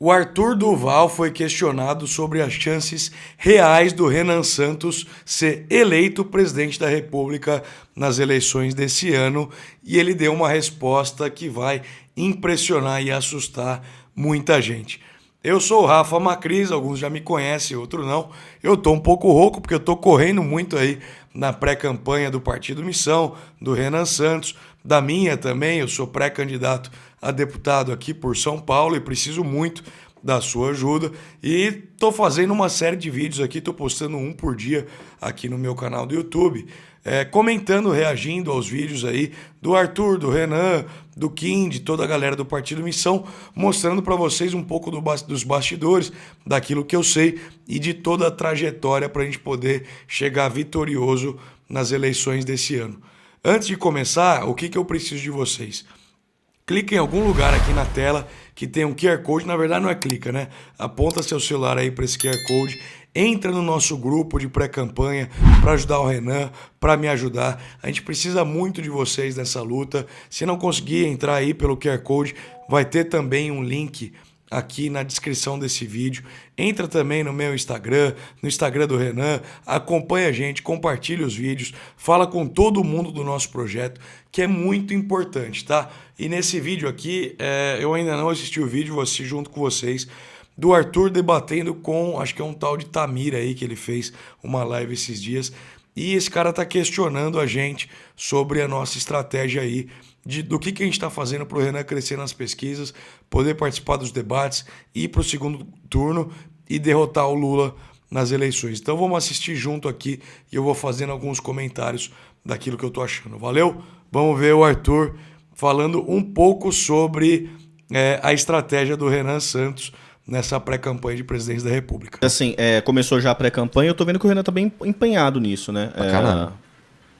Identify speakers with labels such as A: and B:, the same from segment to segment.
A: O Arthur Duval foi questionado sobre as chances reais do Renan Santos ser eleito presidente da República nas eleições desse ano e ele deu uma resposta que vai impressionar e assustar muita gente. Eu sou o Rafa Macris, alguns já me conhecem, outros não. Eu tô um pouco rouco porque eu tô correndo muito aí na pré-campanha do Partido Missão, do Renan Santos, da minha também. Eu sou pré-candidato a deputado aqui por São Paulo e preciso muito da sua ajuda. E tô fazendo uma série de vídeos aqui, tô postando um por dia aqui no meu canal do YouTube, comentando, reagindo aos vídeos aí do Arthur, do Renan, do Kim, de toda a galera do Partido Missão, mostrando para vocês um pouco dos bastidores, daquilo que eu sei e de toda a trajetória para a gente poder chegar vitorioso nas eleições desse ano. Antes de começar, o que eu preciso de vocês? Clica em algum lugar aqui na tela que tem um QR Code, na verdade não é clica, né? Aponta seu celular aí para esse QR Code, entra no nosso grupo de pré-campanha para ajudar o Renan, para me ajudar. A gente precisa muito de vocês nessa luta. Se não conseguir entrar aí pelo QR Code, vai ter também um link aqui na descrição desse vídeo. Entra também no meu Instagram, no Instagram do Renan, acompanha a gente, compartilha os vídeos, fala com todo mundo do nosso projeto, que é muito importante, tá? E nesse vídeo aqui, eu ainda não assisti o vídeo, vou assistir junto com vocês, do Arthur debatendo com, acho que é um tal de Tamir aí, que ele fez uma live esses dias, e esse cara tá questionando a gente sobre a nossa estratégia aí, do que a gente está fazendo para o Renan crescer nas pesquisas, poder participar dos debates, ir para o segundo turno e derrotar o Lula nas eleições. Então vamos assistir junto aqui e eu vou fazendo alguns comentários daquilo que eu tô achando. Valeu? Vamos ver o Arthur falando um pouco sobre a estratégia do Renan Santos nessa pré-campanha de presidente da República.
B: Assim, começou já a pré-campanha, eu tô vendo que o Renan tá bem empenhado nisso, né?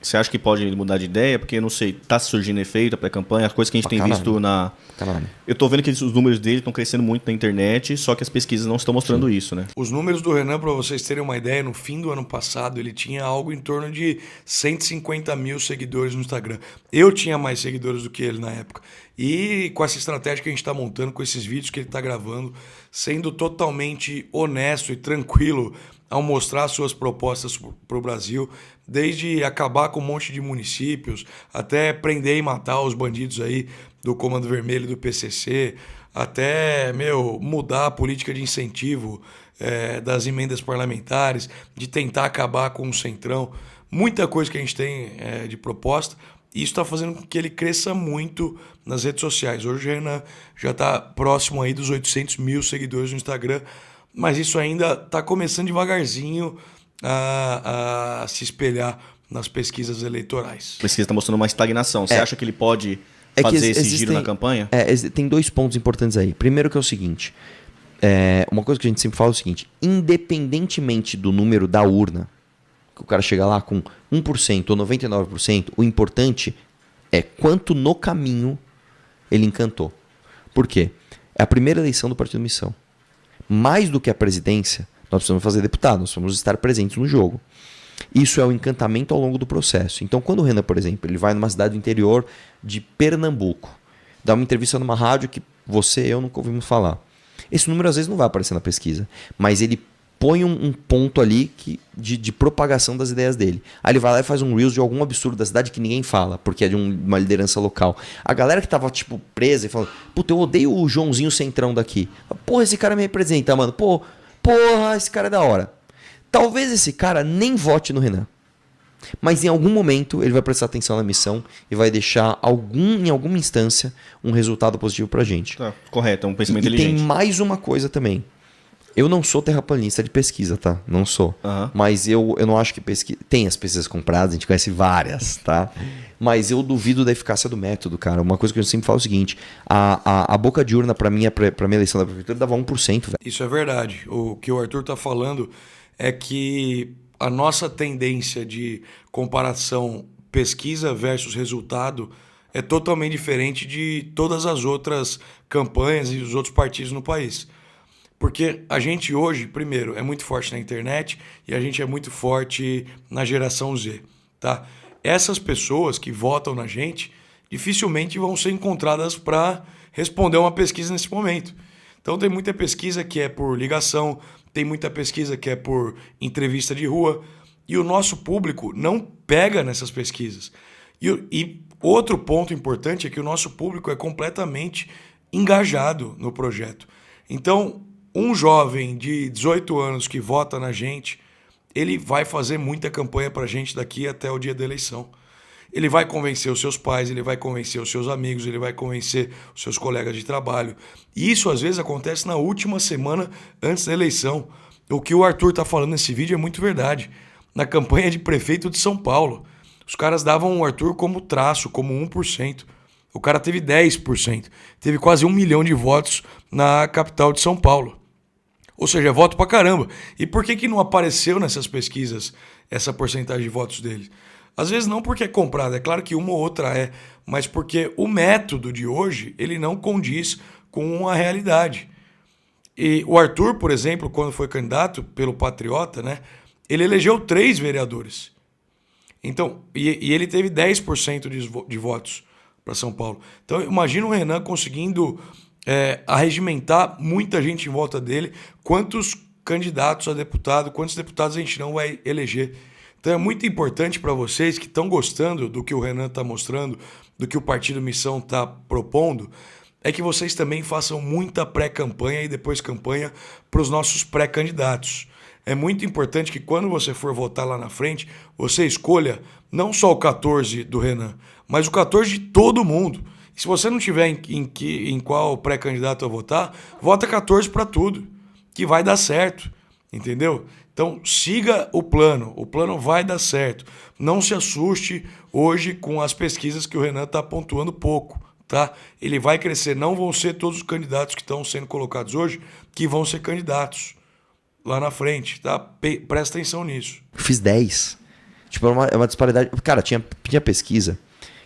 B: Você acha que pode mudar de ideia? Porque, eu não sei, tá surgindo efeito a pré-campanha, as coisas que a gente tem visto na... Eu tô vendo que os números dele estão crescendo muito na internet, só que as pesquisas não estão mostrando isso, né?
A: Os números do Renan, para vocês terem uma ideia, no fim do ano passado, ele tinha algo em torno de 150 mil seguidores no Instagram. Eu tinha mais seguidores do que ele na época. E com essa estratégia que a gente está montando, com esses vídeos que ele está gravando, sendo totalmente honesto e tranquilo ao mostrar suas propostas para o Brasil, desde acabar com um monte de municípios, até prender e matar os bandidos aí do Comando Vermelho e do PCC, até, mudar a política de incentivo das emendas parlamentares, de tentar acabar com o Centrão. Muita coisa que a gente tem de proposta, e isso está fazendo com que ele cresça muito nas redes sociais. Hoje o Renan já está próximo aí dos 800 mil seguidores no Instagram, mas isso ainda está começando devagarzinho a se espelhar nas pesquisas eleitorais.
B: A pesquisa está mostrando uma estagnação. Você acha que ele pode fazer esse giro na campanha?
C: Tem dois pontos importantes aí. Primeiro que é o seguinte, uma coisa que a gente sempre fala é o seguinte, independentemente do número da urna, que o cara chega lá com 1% ou 99%, o importante é quanto no caminho ele encantou. Por quê? É a primeira eleição do Partido Missão. Mais do que a presidência, nós precisamos fazer deputado, nós precisamos estar presentes no jogo. Isso é o encantamento ao longo do processo. Então, quando o Renan, por exemplo, ele vai numa cidade do interior de Pernambuco, dá uma entrevista numa rádio que você e eu nunca ouvimos falar. Esse número às vezes não vai aparecer na pesquisa, mas ele põe um ponto ali de propagação das ideias dele. Aí ele vai lá e faz um Reels de algum absurdo da cidade que ninguém fala, porque é de uma liderança local. A galera que tava, presa e falando, puta, eu odeio o Joãozinho Centrão daqui. Porra, esse cara me representa, mano. Porra, esse cara é da hora. Talvez esse cara nem vote no Renan. Mas em algum momento ele vai prestar atenção na missão e vai deixar em alguma instância um resultado positivo pra gente.
B: Tá, correto, é um pensamento
C: e
B: inteligente.
C: Tem mais uma coisa também. Eu não sou terraplanista de pesquisa, tá? Não sou. Mas eu não acho que pesquisa... Tem as pesquisas compradas, a gente conhece várias, tá? Mas eu duvido da eficácia do método, cara. Uma coisa que eu sempre falo é o seguinte, a boca de urna pra minha eleição da prefeitura dava 1%, velho.
A: Isso é verdade. O que o Arthur tá falando é que a nossa tendência de comparação pesquisa versus resultado é totalmente diferente de todas as outras campanhas e os outros partidos no país. Porque a gente hoje, primeiro, é muito forte na internet e a gente é muito forte na geração Z, tá? Essas pessoas que votam na gente dificilmente vão ser encontradas para responder uma pesquisa nesse momento. Então tem muita pesquisa que é por ligação, tem muita pesquisa que é por entrevista de rua, e o nosso público não pega nessas pesquisas. E outro ponto importante é que o nosso público é completamente engajado no projeto. Então, um jovem de 18 anos que vota na gente, ele vai fazer muita campanha para a gente daqui até o dia da eleição. Ele vai convencer os seus pais, ele vai convencer os seus amigos, ele vai convencer os seus colegas de trabalho. E isso, às vezes, acontece na última semana antes da eleição. O que o Arthur está falando nesse vídeo é muito verdade. Na campanha de prefeito de São Paulo, os caras davam o Arthur como traço, como 1%. O cara teve 10%. Teve quase 1 milhão de votos na capital de São Paulo. Ou seja, é voto pra caramba. E por que não apareceu nessas pesquisas essa porcentagem de votos dele? Às vezes não porque é comprado, é claro que uma ou outra é, mas porque o método de hoje ele não condiz com a realidade. E o Arthur, por exemplo, quando foi candidato pelo Patriota, né, ele elegeu 3 vereadores. Então, e ele teve 10% de votos para São Paulo. Então, imagina o Renan conseguindo arregimentar muita gente em volta dele, quantos candidatos a deputado, quantos deputados a gente não vai eleger. Então é muito importante para vocês que estão gostando do que o Renan está mostrando, do que o Partido Missão está propondo, é que vocês também façam muita pré-campanha e depois campanha para os nossos pré-candidatos. É muito importante que quando você for votar lá na frente, você escolha não só o 14 do Renan, mas o 14 de todo mundo. E se você não tiver em qual pré-candidato a votar, vota 14 para tudo, que vai dar certo, entendeu? Então siga o plano vai dar certo. Não se assuste hoje com as pesquisas que o Renan está pontuando pouco, tá? Ele vai crescer, não vão ser todos os candidatos que estão sendo colocados hoje que vão ser candidatos lá na frente, tá? Presta atenção nisso.
C: Fiz 10. Tipo, é uma disparidade. Cara, tinha pesquisa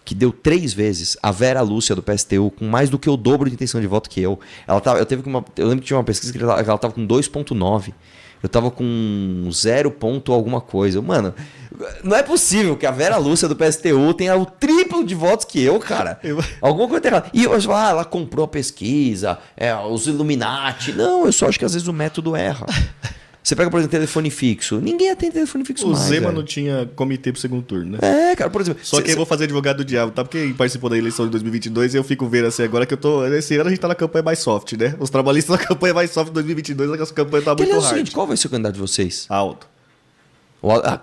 C: que deu 3 vezes a Vera Lúcia do PSTU com mais do que o dobro de intenção de voto que eu. Eu lembro que tinha uma pesquisa que ela estava com 2,9. Eu tava com 0 ponto alguma coisa. Mano, não é possível que a Vera Lúcia do PSTU tenha o triplo de votos que eu, cara. Alguma coisa errada. E eu falo, ela comprou a pesquisa, os Illuminati. Não, eu só acho que às vezes o método erra. Você pega, por exemplo, telefone fixo. Ninguém atende telefone fixo mais.
B: O Zema
C: não
B: tinha comitê pro segundo turno, né?
C: Cara, por exemplo...
B: Só que eu vou fazer advogado do diabo, tá? Porque participou da eleição de 2022 e eu fico vendo assim agora que eu tô... Esse ano a gente tá na campanha mais soft, né? Os trabalhistas na campanha mais soft de 2022, a campanha tá muito hard. Seguinte,
C: qual vai ser o candidato de vocês?
B: Alto.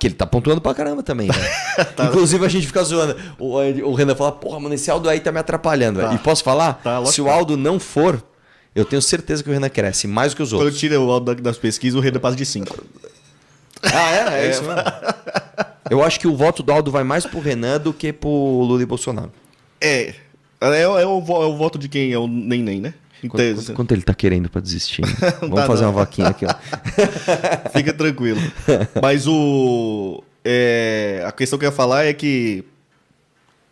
C: Que ele tá pontuando pra caramba também, né? Tá. Inclusive a gente fica zoando. O Renan fala, porra, mano, esse Aldo aí tá me atrapalhando. Tá. E posso falar? Tá, se o Aldo não for, eu tenho certeza que o Renan cresce mais do que os outros.
B: Quando tira o Aldo das pesquisas, o Renan passa de 5.
C: É isso mesmo. Eu acho que o voto do Aldo vai mais pro Renan do que pro Lula e Bolsonaro.
B: É o voto de quem é o Neném, né?
C: Quanto ele tá querendo pra desistir? Né? Vamos fazer uma vaquinha aqui, ó.
B: Fica tranquilo. Mas a questão que eu ia falar é que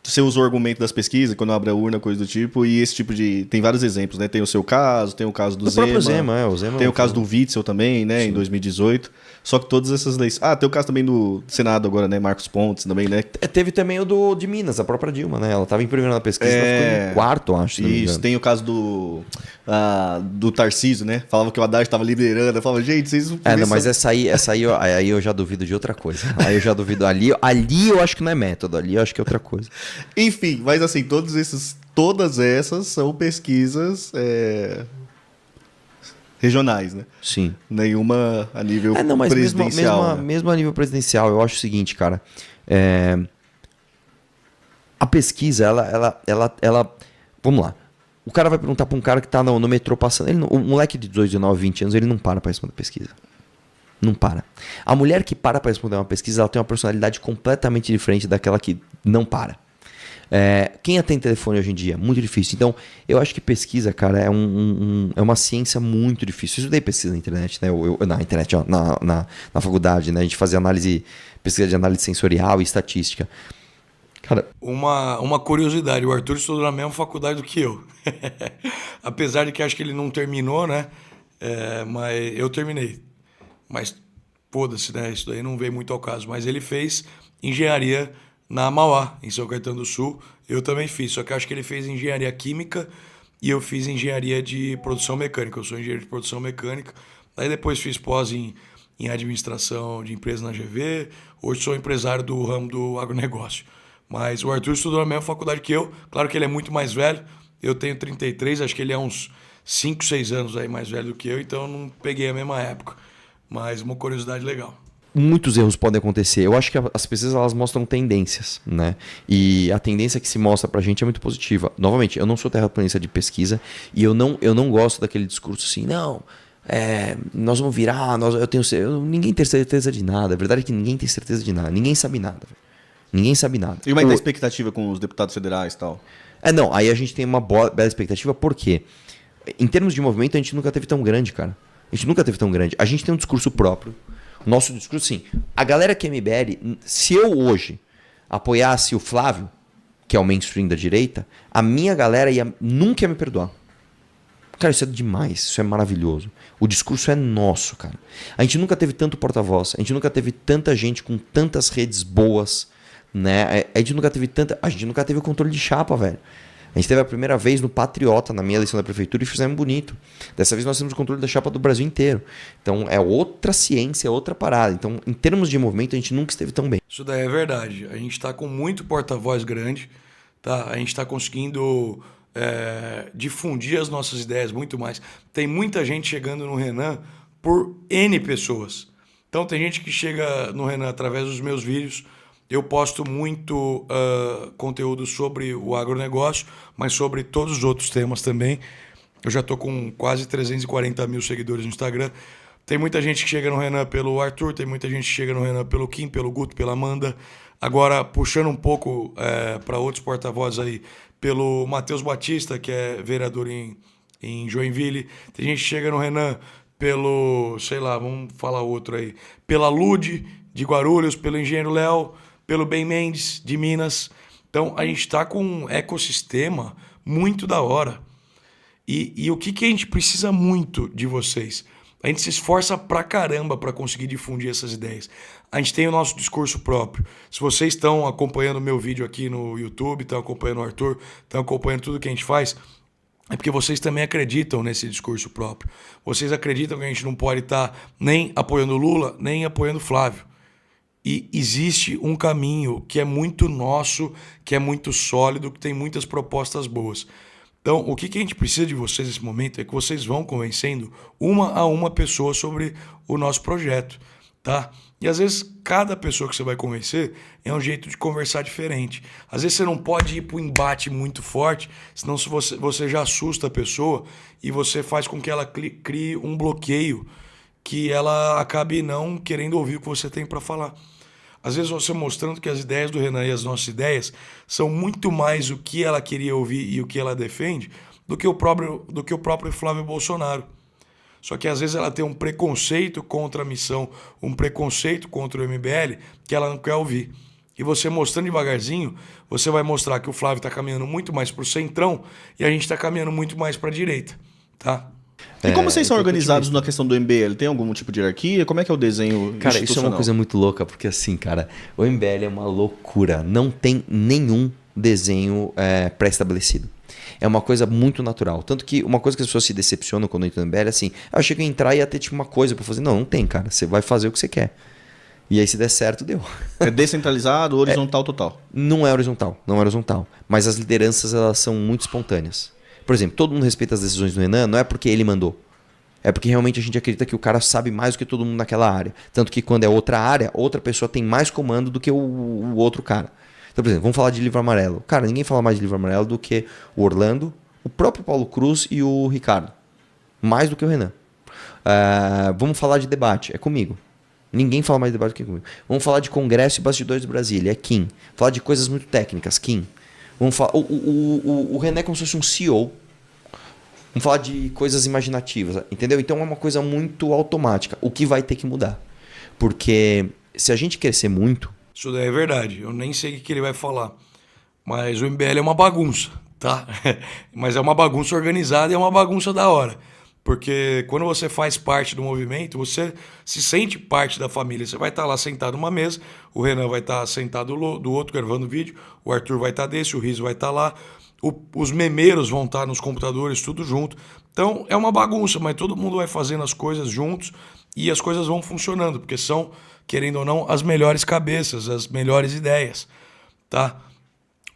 B: você usou o argumento das pesquisas, quando abre a urna, coisa do tipo, e esse tipo de... Tem vários exemplos, né? Tem o seu caso, tem o caso do Zema.
C: O Zema
B: tem o caso do Witzel também, né? Sim. Em 2018. Só que todas essas leis... tem o caso também do Senado agora, né? Marcos Pontes também, né?
C: Teve também o de Minas, a própria Dilma, né? Ela estava em primeiro na pesquisa, ela ficou em quarto, acho.
B: Isso, tem o caso do Tarcísio, né? Falava que o Haddad estava liderando. Eu falava, gente, vocês...
C: não, mas essa aí eu já duvido de outra coisa. Aí eu já duvido. Ali eu acho que não é método, ali eu acho que é outra coisa.
B: Enfim, mas assim, todas essas são pesquisas... regionais, né?
C: Sim.
B: Nenhuma a nível presidencial.
C: Mesmo a nível presidencial, eu acho o seguinte, cara. A pesquisa, ela... Vamos lá. O cara vai perguntar pra um cara que tá no metrô passando. O moleque de 18, 19, 20 anos, ele não para responder pesquisa. Não para. A mulher que para responder uma pesquisa, ela tem uma personalidade completamente diferente daquela que não para. Quem atende telefone hoje em dia? Muito difícil. Então, eu acho que pesquisa, cara, é uma ciência muito difícil. Eu estudei pesquisa na internet, né? Na internet, ó, na faculdade, né? A gente fazia pesquisa de análise sensorial e estatística. Cara...
A: Uma curiosidade, o Arthur estudou na mesma faculdade do que eu. Apesar de que acho que ele não terminou, né? Mas eu terminei. Mas, foda-se, né? Isso daí não veio muito ao caso. Mas ele fez engenharia na Mauá, em São Caetano do Sul. Eu também fiz, só que acho que ele fez engenharia química e eu fiz engenharia de produção mecânica. Eu sou engenheiro de produção mecânica. Aí depois fiz pós em administração de empresas na GV. Hoje sou empresário do ramo do agronegócio. Mas o Arthur estudou na mesma faculdade que eu. Claro que ele é muito mais velho. Eu tenho 33, acho que ele é uns 5, 6 anos aí mais velho do que eu, então eu não peguei a mesma época. Mas uma curiosidade legal.
C: Muitos erros podem acontecer. Eu acho que as pesquisas elas mostram tendências, né? E a tendência que se mostra pra gente é muito positiva. Novamente, eu não sou terraplanista de pesquisa e eu não gosto daquele discurso assim, não, nós vamos virar, ninguém tem certeza de nada. A verdade é que ninguém tem certeza de nada. Ninguém sabe nada. Ninguém sabe nada.
B: E como é que tá a expectativa com os deputados federais e tal?
C: Não, aí a gente tem uma bela expectativa, porque em termos de movimento a gente nunca teve tão grande, cara. A gente nunca teve tão grande. A gente tem um discurso próprio. Nosso discurso, sim. A galera que é MBL, se eu hoje apoiasse o Flávio, que é o mainstream da direita, a minha galera nunca ia me perdoar. Cara, isso é demais, isso é maravilhoso. O discurso é nosso, cara. A gente nunca teve tanto porta-voz, a gente nunca teve tanta gente com tantas redes boas, né? A gente nunca teve o controle de chapa, velho. A gente teve a primeira vez no Patriota, na minha eleição da prefeitura, e fizemos bonito. Dessa vez nós temos o controle da chapa do Brasil inteiro. Então é outra ciência, é outra parada. Então, em termos de movimento, a gente nunca esteve tão bem.
A: Isso daí é verdade. A gente está com muito porta-voz grande, tá? A gente está conseguindo difundir as nossas ideias muito mais. Tem muita gente chegando no Renan por N pessoas. Então tem gente que chega no Renan através dos meus vídeos. Eu posto muito conteúdo sobre o agronegócio, mas sobre todos os outros temas também. Eu já estou com quase 340 mil seguidores no Instagram. Tem muita gente que chega no Renan pelo Arthur, tem muita gente que chega no Renan pelo Kim, pelo Guto, pela Amanda. Agora, puxando um pouco para outros porta-vozes aí, pelo Matheus Batista, que é vereador em Joinville. Tem gente que chega no Renan pelo, sei lá, vamos falar outro aí, pela Lude, de Guarulhos, pelo Engenheiro Léo, pelo Ben Mendes, de Minas. Então, a gente está com um ecossistema muito da hora. E o que a gente precisa muito de vocês? A gente se esforça pra caramba para conseguir difundir essas ideias. A gente tem o nosso discurso próprio. Se vocês estão acompanhando o meu vídeo aqui no YouTube, estão acompanhando o Arthur, estão acompanhando tudo que a gente faz, é porque vocês também acreditam nesse discurso próprio. Vocês acreditam que a gente não pode estar nem apoiando o Lula, nem apoiando o Flávio. E existe um caminho que é muito nosso, que é muito sólido, que tem muitas propostas boas. Então, o que a gente precisa de vocês nesse momento é que vocês vão convencendo uma a uma pessoa sobre o nosso projeto, tá? E às vezes, cada pessoa que você vai convencer é um jeito de conversar diferente. Às vezes você não pode ir para um embate muito forte, senão você já assusta a pessoa e você faz com que ela crie um bloqueio que ela acabe não querendo ouvir o que você tem para falar. Às vezes você mostrando que as ideias do Renan e as nossas ideias são muito mais o que ela queria ouvir e o que ela defende do que o próprio Flávio Bolsonaro. Só que às vezes ela tem um preconceito contra a missão, um preconceito contra o MBL que ela não quer ouvir. E você mostrando devagarzinho, você vai mostrar que o Flávio está caminhando muito mais para o centrão e a gente está caminhando muito mais para a direita, tá?
B: E como vocês são organizados na questão do MBL? Tem algum tipo de hierarquia? Como é que é o desenho
C: Cara, isso é uma coisa muito louca, porque assim, cara, o MBL é uma loucura. Não tem nenhum desenho pré-estabelecido. É uma coisa muito natural. Tanto que uma coisa que as pessoas se decepcionam quando entram no MBL é assim, eu achei que eu ia entrar e ia ter tipo uma coisa pra fazer. Não tem, cara. Você vai fazer o que você quer. E aí se der certo, deu.
B: É descentralizado, horizontal total?
C: Não é horizontal. Mas as lideranças, elas são muito espontâneas. Por exemplo, todo mundo respeita as decisões do Renan, não é porque ele mandou. É porque realmente a gente acredita que o cara sabe mais do que todo mundo naquela área. Tanto que quando é outra área, outra pessoa tem mais comando do que o outro cara. Então, por exemplo, vamos falar de livro amarelo. Cara, ninguém fala mais de livro amarelo do que o Orlando, o próprio Paulo Cruz e o Ricardo. Mais do que o Renan. Vamos falar de debate. É comigo. Ninguém fala mais de debate do que comigo. Vamos falar de congresso e bastidores de Brasília. É Kim. Falar de coisas muito técnicas. Kim. Vamos falar, o René é como se fosse um CEO. Vamos falar de coisas imaginativas, entendeu? Então é uma coisa muito automática. O que vai ter que mudar? Porque se a gente crescer muito...
A: Isso daí é verdade. Eu nem sei o que ele vai falar. Mas o MBL é uma bagunça, tá? Mas é uma bagunça organizada e é uma bagunça da hora. Porque quando você faz parte do movimento, você se sente parte da família. Você vai estar lá sentado numa mesa, o Renan vai estar sentado do outro gravando vídeo, o Arthur vai estar desse, o Riso vai estar lá, os memeiros vão estar nos computadores, tudo junto. Então é uma bagunça, mas todo mundo vai fazendo as coisas juntos e as coisas vão funcionando, porque são, querendo ou não, as melhores cabeças, as melhores ideias, tá?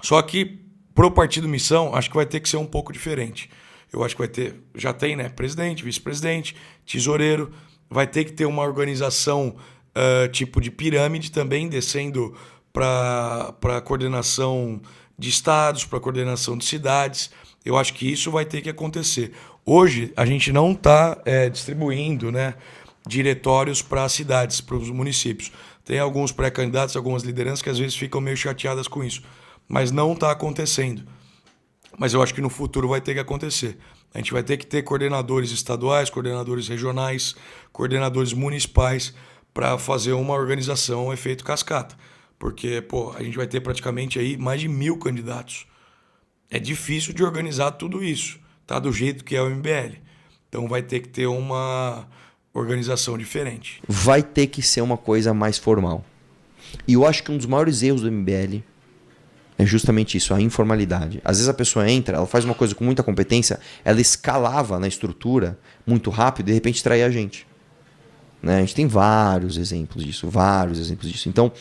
A: Só que pro Partido Missão, acho que vai ter que ser um pouco diferente. Eu acho que vai ter, já tem, né, presidente, vice-presidente, tesoureiro, vai ter que ter uma organização tipo de pirâmide também, descendo para a coordenação de estados, para a coordenação de cidades. Eu acho que isso vai ter que acontecer. Hoje, a gente não está distribuindo, né, diretórios para as cidades, para os municípios. Tem alguns pré-candidatos, algumas lideranças que às vezes ficam meio chateadas com isso, mas não está acontecendo. Mas eu acho que no futuro vai ter que acontecer. A gente vai ter que ter coordenadores estaduais, coordenadores regionais, coordenadores municipais para fazer uma organização, um efeito cascata. Porque, pô, a gente vai ter praticamente aí mais de 1.000 candidatos. É difícil de organizar tudo isso, tá? Do jeito que é o MBL. Então vai ter que ter uma organização diferente.
C: Vai ter que ser uma coisa mais formal. E eu acho que um dos maiores erros do MBL é justamente isso, a informalidade. Às vezes a pessoa entra, ela faz uma coisa com muita competência, ela escalava na estrutura muito rápido e de repente trai a gente. Né? A gente tem vários exemplos disso, Então,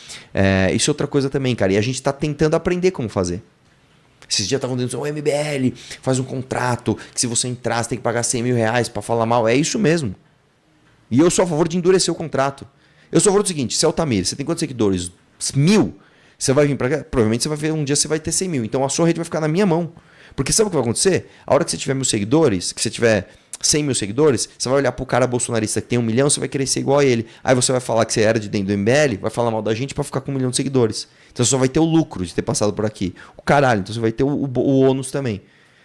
C: isso é outra coisa também, cara. E a gente está tentando aprender como fazer. Esses dias estavam dizendo, o MBL faz um contrato que se você entrar, você tem que pagar 100 mil reais para falar mal. É isso mesmo. E eu sou a favor de endurecer o contrato. Eu sou a favor do seguinte, se é o Altamir, você tem quantos seguidores? 1.000. Você vai vir para cá, provavelmente você vai ver, um dia você vai ter 100 mil. Então a sua rede vai ficar na minha mão. Porque sabe o que vai acontecer? A hora que você tiver 1.000 seguidores, que você tiver 100 mil seguidores, você vai olhar pro cara bolsonarista que tem 1 milhão, você vai querer ser igual a ele. Aí você vai falar que você era de dentro do MBL, vai falar mal da gente para ficar com 1 milhão de seguidores. Então você só vai ter o lucro de ter passado por aqui. O caralho, então você vai ter o ônus também.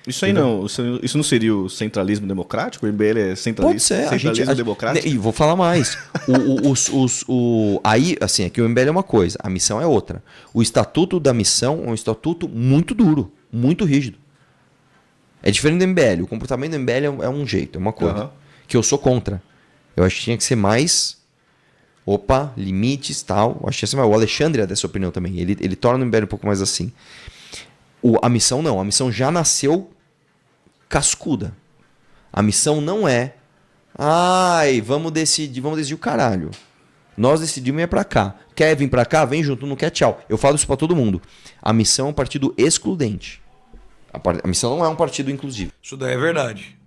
B: Isso aí não, isso não seria o centralismo democrático? O MBL é centralista,
C: pode ser,
B: centralismo democrático?
C: E vou falar mais. Aí, assim, aqui o MBL é uma coisa, a missão é outra. O estatuto da missão é um estatuto muito duro, muito rígido. É diferente do MBL. O comportamento do MBL é um jeito, é uma coisa. Que eu sou contra. Eu acho que tinha que ser mais... limites, tal. Eu acho que tinha que ser mais... O Alexandre é dessa opinião também. Ele torna o MBL um pouco mais assim. A missão não. A missão já nasceu cascuda. A missão não é... vamos decidir o caralho. Nós decidimos ir pra cá. Quer vir pra cá? Vem junto. Não quer? Tchau. Eu falo isso pra todo mundo. A missão é um partido excludente. A missão não é um partido inclusivo.
A: Isso daí é verdade.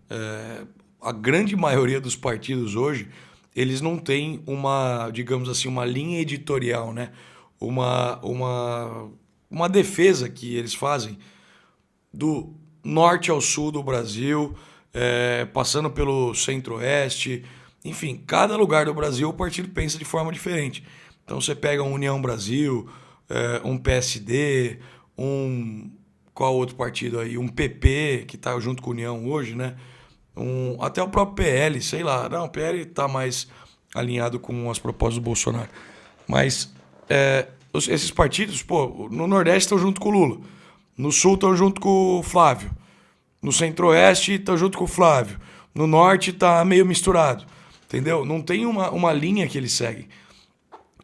A: A grande maioria dos partidos hoje, eles não têm uma, digamos assim, uma linha editorial, né? Uma defesa que eles fazem do norte ao sul do Brasil, passando pelo centro-oeste. Enfim, cada lugar do Brasil o partido pensa de forma diferente. Então você pega um União Brasil, um PSD, qual outro partido aí? Um PP, que está junto com a União hoje, né? Até o próprio PL, sei lá. Não, o PL está mais alinhado com as propostas do Bolsonaro. Mas esses partidos, pô, no Nordeste estão junto com o Lula. No Sul estão junto com o Flávio. No Centro-Oeste estão junto com o Flávio. No Norte está meio misturado. Entendeu? Não tem uma linha que eles seguem.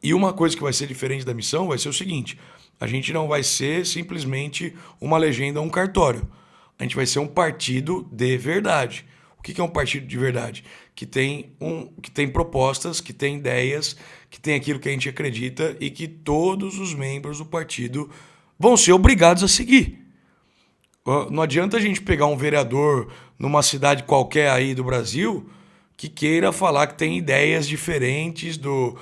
A: E uma coisa que vai ser diferente da missão vai ser o seguinte... A gente não vai ser simplesmente uma legenda ou um cartório. A gente vai ser um partido de verdade. O que é um partido de verdade? Que tem propostas, que tem ideias, que tem aquilo que a gente acredita e que todos os membros do partido vão ser obrigados a seguir. Não adianta a gente pegar um vereador numa cidade qualquer aí do Brasil que queira falar que tem ideias diferentes do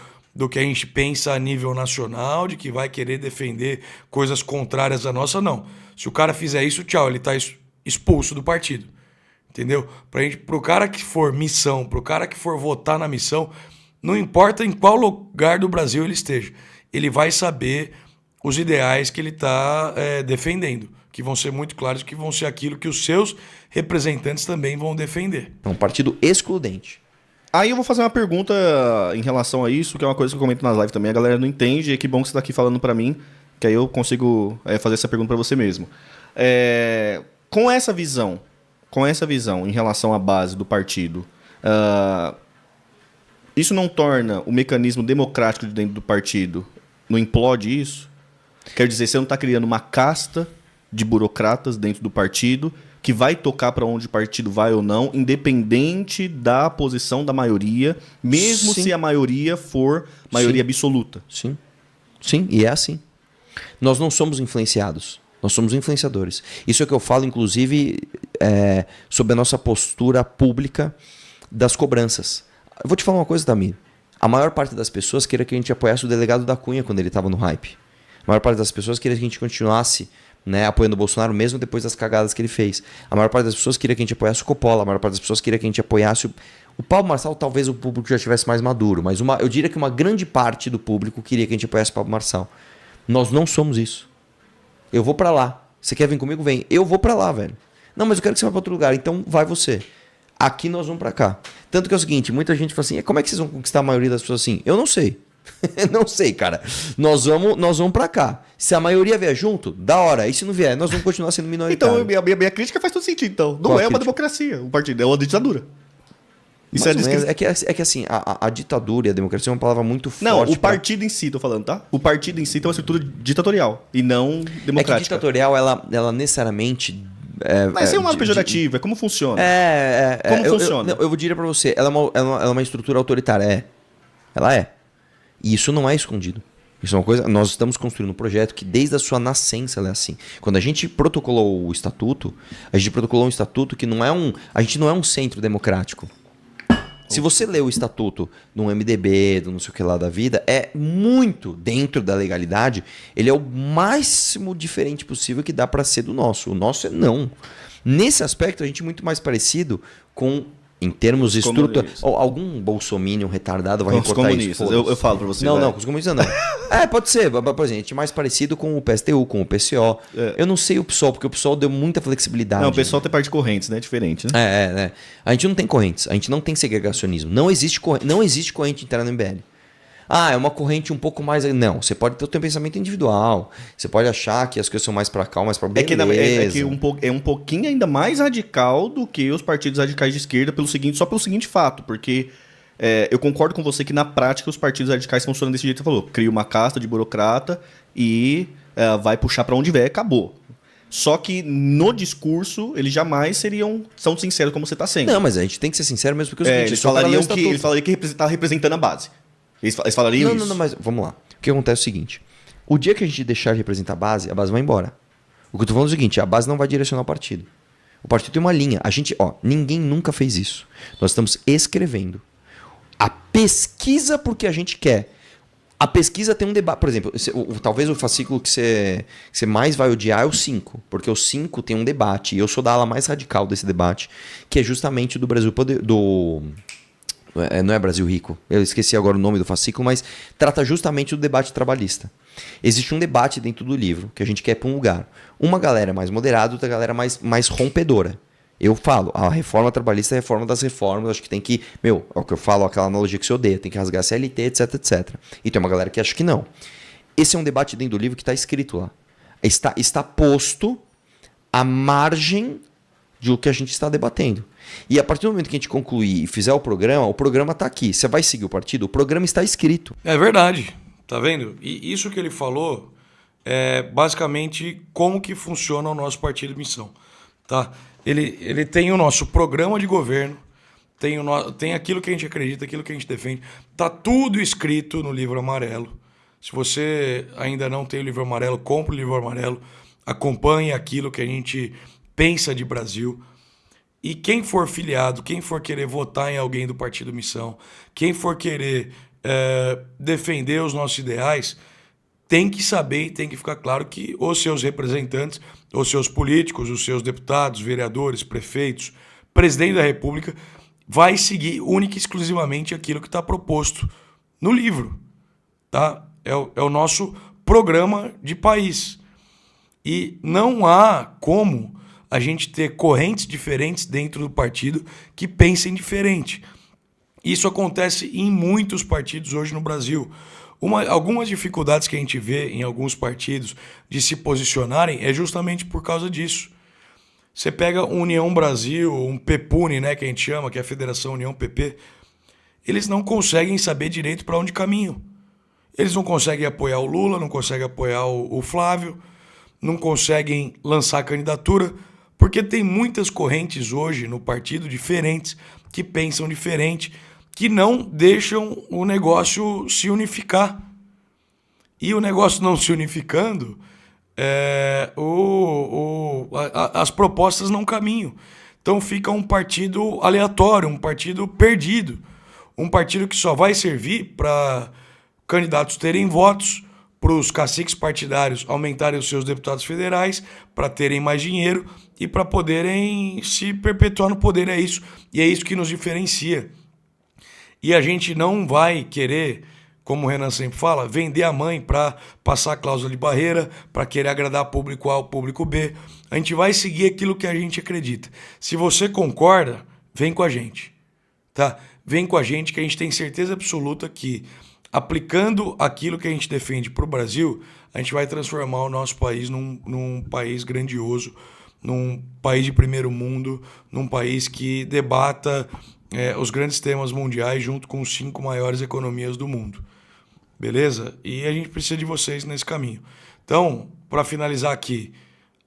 A: que a gente pensa a nível nacional, de que vai querer defender coisas contrárias à nossa, não. Se o cara fizer isso, tchau, ele está expulso do partido. Entendeu? Pro cara que for missão, pro cara que for votar na missão, não importa em qual lugar do Brasil ele esteja, ele vai saber os ideais que ele está defendendo, que vão ser muito claros, que vão ser aquilo que os seus representantes também vão defender.
C: É um partido excludente.
B: Aí eu vou fazer uma pergunta em relação a isso, que é uma coisa que eu comento nas lives também. A galera não entende, e que bom que você está aqui falando para mim, que aí eu consigo fazer essa pergunta para você mesmo. Com essa visão em relação à base do partido, isso não torna o mecanismo democrático de dentro do partido, não implode isso? Quer dizer, você não está criando uma casta de burocratas dentro do partido que vai tocar para onde o partido vai ou não, independente da posição da maioria, mesmo se a maioria for maioria absoluta.
C: Sim. Sim, e é assim. Nós não somos influenciados, nós somos influenciadores. Isso é o que eu falo, inclusive, sobre a nossa postura pública das cobranças. Eu vou te falar uma coisa, Tamir. A maior parte das pessoas queria que a gente apoiasse o delegado da Cunha quando ele estava no hype. A maior parte das pessoas queria que a gente continuasse, né, apoiando o Bolsonaro mesmo depois das cagadas que ele fez. A maior parte das pessoas queria que a gente apoiasse o Coppola. A maior parte das pessoas queria que a gente apoiasse o Pablo Marçal. Talvez o público já estivesse mais maduro, mas eu diria que uma grande parte do público queria que a gente apoiasse o Pablo Marçal. Nós não somos isso. Eu vou pra lá. Você quer vir comigo? Vem. Eu vou pra lá, velho. Não, mas eu quero que você vá pra outro lugar. Então vai você. Aqui nós vamos pra cá. Tanto que é o seguinte, muita gente fala assim, como é que vocês vão conquistar a maioria das pessoas assim? Eu não sei. Não sei, cara. Nós vamos pra cá. Se a maioria vier junto, da hora. E se não vier, nós vamos continuar sendo minoritários.
B: Então, minha crítica faz todo sentido, então. Não
C: Qual
B: é uma
C: crítica?
B: democracia, o partido, é uma ditadura. Isso
C: É que assim, a ditadura e a democracia é uma palavra muito forte.
B: Não, o partido em si, tô falando, tá? O partido em si tem uma estrutura ditatorial e não democrática.
C: É que ditatorial, ela necessariamente...
B: Mas isso é um lado pejorativo, é como funciona. Como funciona?
C: Eu diria pra você, ela é uma estrutura autoritária, Ela é. E isso não é escondido. Isso é uma coisa... Nós estamos construindo um projeto que desde a sua nascença ela é assim. Quando a gente protocolou o estatuto, a gente protocolou um estatuto que não é um... A gente não é um centro democrático. Se você lê o estatuto do MDB, do não sei o que lá da vida, é muito dentro da legalidade, ele é o máximo diferente possível que dá para ser do nosso. O nosso é não. Nesse aspecto, a gente é muito mais parecido com, em termos estruturais... Algum bolsominion retardado vai
B: com os
C: recortar
B: comunistas,
C: isso.
B: eu falo para você.
C: Não, com os comunistas não. Pode ser. Por exemplo, a gente é mais parecido com o PSTU, com o PCO. Eu não sei o PSOL, porque o PSOL deu muita flexibilidade.
B: Não, o PSOL tem parte de correntes, né? Diferente, né?
C: né? A gente não tem correntes, a gente não tem segregacionismo. Não existe corrente interna no MBL. É uma corrente um pouco mais... Não, você pode ter o teu pensamento individual. Você pode achar que as coisas são mais pra cá, mais pra beleza.
B: É um pouquinho ainda mais radical do que os partidos radicais de esquerda só pelo seguinte fato, porque eu concordo com você que na prática os partidos radicais funcionam desse jeito que você falou. Cria uma casta de burocrata e vai puxar pra onde vier, acabou. Só que no discurso, eles jamais são sinceros como você está sendo.
C: Não, mas a gente tem que ser sincero mesmo, porque o seguinte,
B: eles falariam que está representando a base. Eles falariam isso?
C: Não, mas vamos lá. O que acontece é o seguinte, o dia que a gente deixar de representar a base vai embora. O que eu tô falando é o seguinte, a base não vai direcionar o partido. O partido tem uma linha. Ninguém nunca fez isso. Nós estamos escrevendo. A pesquisa porque a gente quer. A pesquisa tem um debate. Por exemplo, talvez o fascículo que você mais vai odiar é o 5. Porque o 5 tem um debate. E eu sou da ala mais radical desse debate. Que é justamente do Brasil... Não é Brasil Rico. Eu esqueci agora o nome do fascículo. Mas trata justamente do debate trabalhista. Existe um debate dentro do livro. Que a gente quer para um lugar. Uma galera mais moderada. Outra galera mais rompedora. Eu falo, a reforma trabalhista é a reforma das reformas, acho que tem que, é o que eu falo, aquela analogia que você odeia, tem que rasgar a CLT, etc, etc. E tem uma galera que acha que não. Esse é um debate dentro do livro que está escrito lá. Está posto à margem do que a gente está debatendo. E a partir do momento que a gente concluir e fizer o programa está aqui. Você vai seguir o partido? O programa está escrito.
A: É verdade, tá vendo? E isso que ele falou é basicamente como que funciona o nosso partido Missão, tá? Ele tem o nosso programa de governo, tem aquilo que a gente acredita, aquilo que a gente defende. Tá tudo escrito no livro amarelo. Se você ainda não tem o livro amarelo, compre o livro amarelo. Acompanhe aquilo que a gente pensa de Brasil. E quem for filiado, quem for querer votar em alguém do Partido Missão, quem for querer defender os nossos ideais, tem que saber e tem que ficar claro que os seus representantes, os seus políticos, os seus deputados, vereadores, prefeitos, presidente da República, vai seguir única e exclusivamente aquilo que está proposto no livro. Tá? É o nosso programa de país. E não há como a gente ter correntes diferentes dentro do partido que pensem diferente. Isso acontece em muitos partidos hoje no Brasil. Algumas dificuldades que a gente vê em alguns partidos de se posicionarem é justamente por causa disso. Você pega a União Brasil, um PEPUNE, né, que a gente chama, que é a Federação União PP, eles não conseguem saber direito para onde caminham. Eles não conseguem apoiar o Lula, não conseguem apoiar o Flávio, não conseguem lançar candidatura, porque tem muitas correntes hoje no partido diferentes, que pensam diferente, que não deixam o negócio se unificar. E o negócio não se unificando, as propostas não caminham. Então fica um partido aleatório, um partido perdido, um partido que só vai servir para candidatos terem votos, para os caciques partidários aumentarem os seus deputados federais, para terem mais dinheiro e para poderem se perpetuar no poder. É isso. E é isso que nos diferencia. E a gente não vai querer, como o Renan sempre fala, vender a mãe para passar a cláusula de barreira, para querer agradar público A ou público B. A gente vai seguir aquilo que a gente acredita. Se você concorda, vem com a gente. Tá? Vem com a gente, que a gente tem certeza absoluta que, aplicando aquilo que a gente defende para o Brasil, a gente vai transformar o nosso país num país grandioso, num país de primeiro mundo, num país que debata os grandes temas mundiais junto com os 5 maiores economias do mundo. Beleza? E a gente precisa de vocês nesse caminho. Então, para finalizar aqui,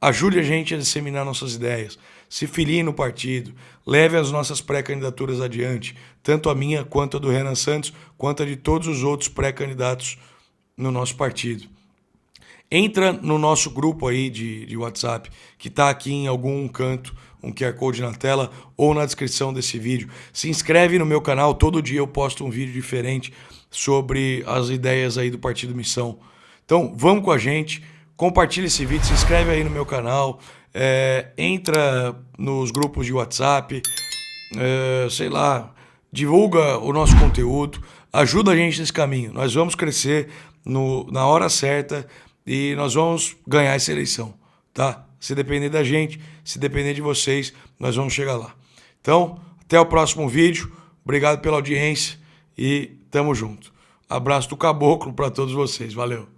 A: ajude a gente a disseminar nossas ideias, se filie no partido, leve as nossas pré-candidaturas adiante, tanto a minha quanto a do Renan Santos, quanto a de todos os outros pré-candidatos no nosso partido. Entra no nosso grupo aí de WhatsApp, que está aqui em algum canto, um QR Code na tela ou na descrição desse vídeo. Se inscreve no meu canal, todo dia eu posto um vídeo diferente sobre as ideias aí do Partido Missão. Então, vamos com a gente, compartilha esse vídeo, se inscreve aí no meu canal, entra nos grupos de WhatsApp, sei lá, divulga o nosso conteúdo, ajuda a gente nesse caminho. Nós vamos crescer na hora certa e nós vamos ganhar essa eleição, tá? Se depender da gente, se depender de vocês, nós vamos chegar lá. Então, até o próximo vídeo. Obrigado pela audiência e tamo junto. Abraço do Caboclo para todos vocês. Valeu.